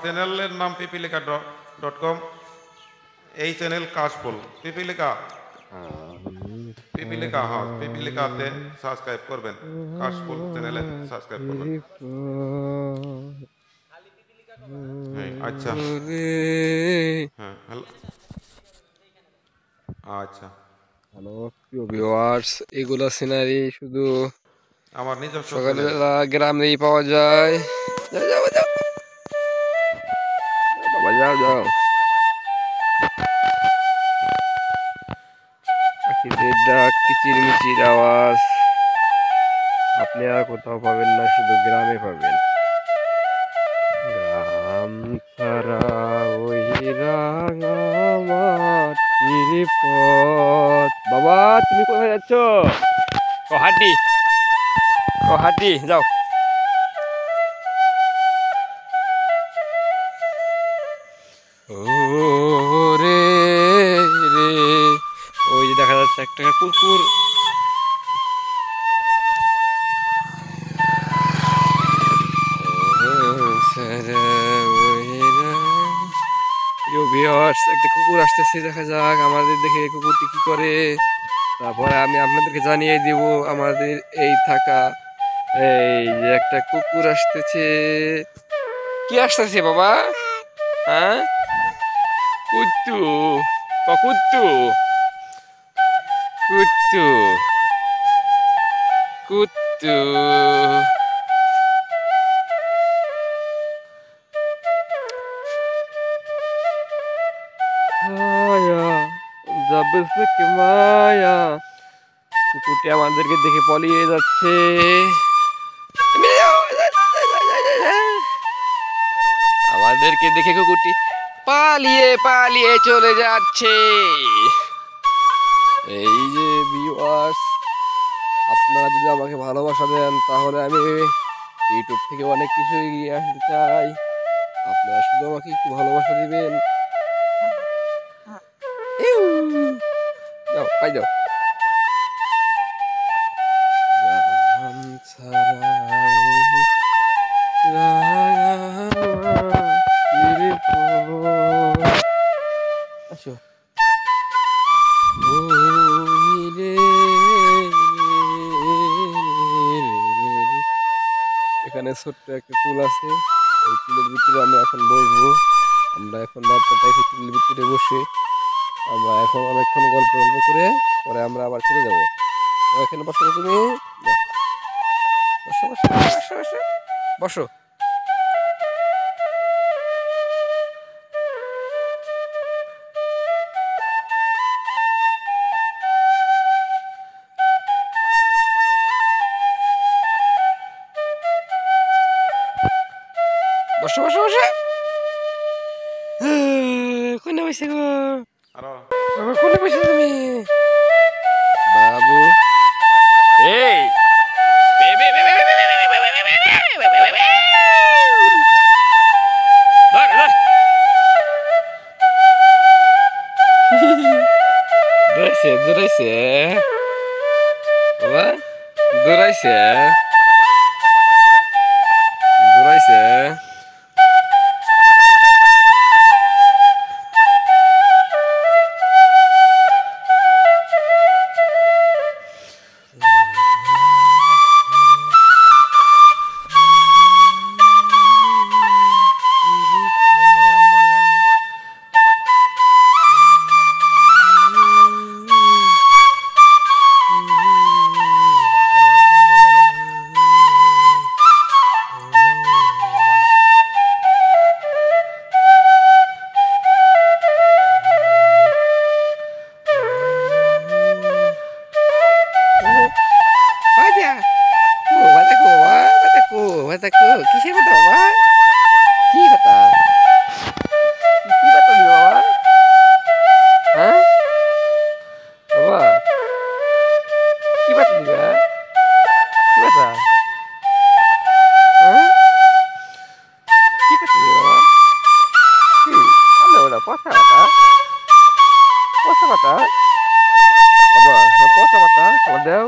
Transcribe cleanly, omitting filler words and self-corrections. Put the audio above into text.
চ্যানেলের নাম পিপিলিকা.com। এই চ্যানেল কাশফুল পিপিলিকা হ্যাঁ পিপিলিকাতে সাবস্ক্রাইব করবেন, কাশফুল চ্যানেলে সাবস্ক্রাইব করবেন। হ্যাঁ আচ্ছা হ্যাঁ হ্যালো আচ্ছা হ্যালো প্রিয় ভিউয়ার্স, এগুলা সিনারি শুধু আমার নিজস্ব চ্যানেল। সকালবেলা গ্রামেই পাওয়া যায়। যাও যাও যাও বাবা, যাও যাও। পাখিদের ডাক, কিচিরমিচির আওয়াজ আপনি আর কোথাও পাবেন না, শুধু গ্রামে পাবেন। গ্রাম ছাড়া ওই রাঙা মাটির পথ। বাবা, তুমি কোথায় যাচ্ছ? হাঁটি হাঁটি যাও। ও রে রে, ওই যে দেখা যাচ্ছে একটা কুকুর। একটা কুকুর আসতেছে, দেখা যাক আমাদের দেখে কুকুরটি কি করে। তারপরে আমি আপনাদেরকে জানিয়ে দিব আমাদের এই থাকা। এই যে একটা কুকুর আসতেছে। কি আসতেছে বাবা? হ্যাঁ, কুত্তু কুত্তু কুত্তু কুত্তু। মায়া যাবে থেকে মায়া, কুকুরটি আমাদেরকে দেখে পলিয়ে যাচ্ছে। আমাদেরকে দেখে কুকুরটি পালিয়ে পালিয়ে চলে যাচ্ছে। এই যে ভিউয়ার্স, আপনারা যদি আমাকে ভালোবাসা দেন তাহলে আমি ইউটিউব থেকে অনেক কিছু এগিয়ে আসতে চাই। আপনারা শুধু আমাকে একটু ভালোবাসা দিবেন। যাও খাই যাও। গ্রাম ছাড়া আসো। এখানে ছোট্ট একটা টুল আছে, এই টুলের ভিতরে আমরা এখন বসবো। আমরা এখন রাতটা টুলের ভিতরে বসে আমরা এখন অনেকক্ষণ গল্প করে পরে আমরা আবার ফিরে যাবো। এখানে বসো তুমি, বসো বসো বসো বসো বসো। বসো বসো বসো। কোনে বসে গো? বাবা কোনে বসে তুমি? বাবু এই দৌড়াইছে দৌড়াইছে বাবা, দৌড়াইছে দৌড়াইছে। কিসের কথা বাবা? কি কথা? কি কথা দিল বাবা? হ্যাঁ বাবা, কি কথা দিবা? কি কথা? হ্যাঁ, কি কথা দিবা বাবা? কি আলো ওটা পচা কথা, পচা কথা বাবা, পচা কথা দাও।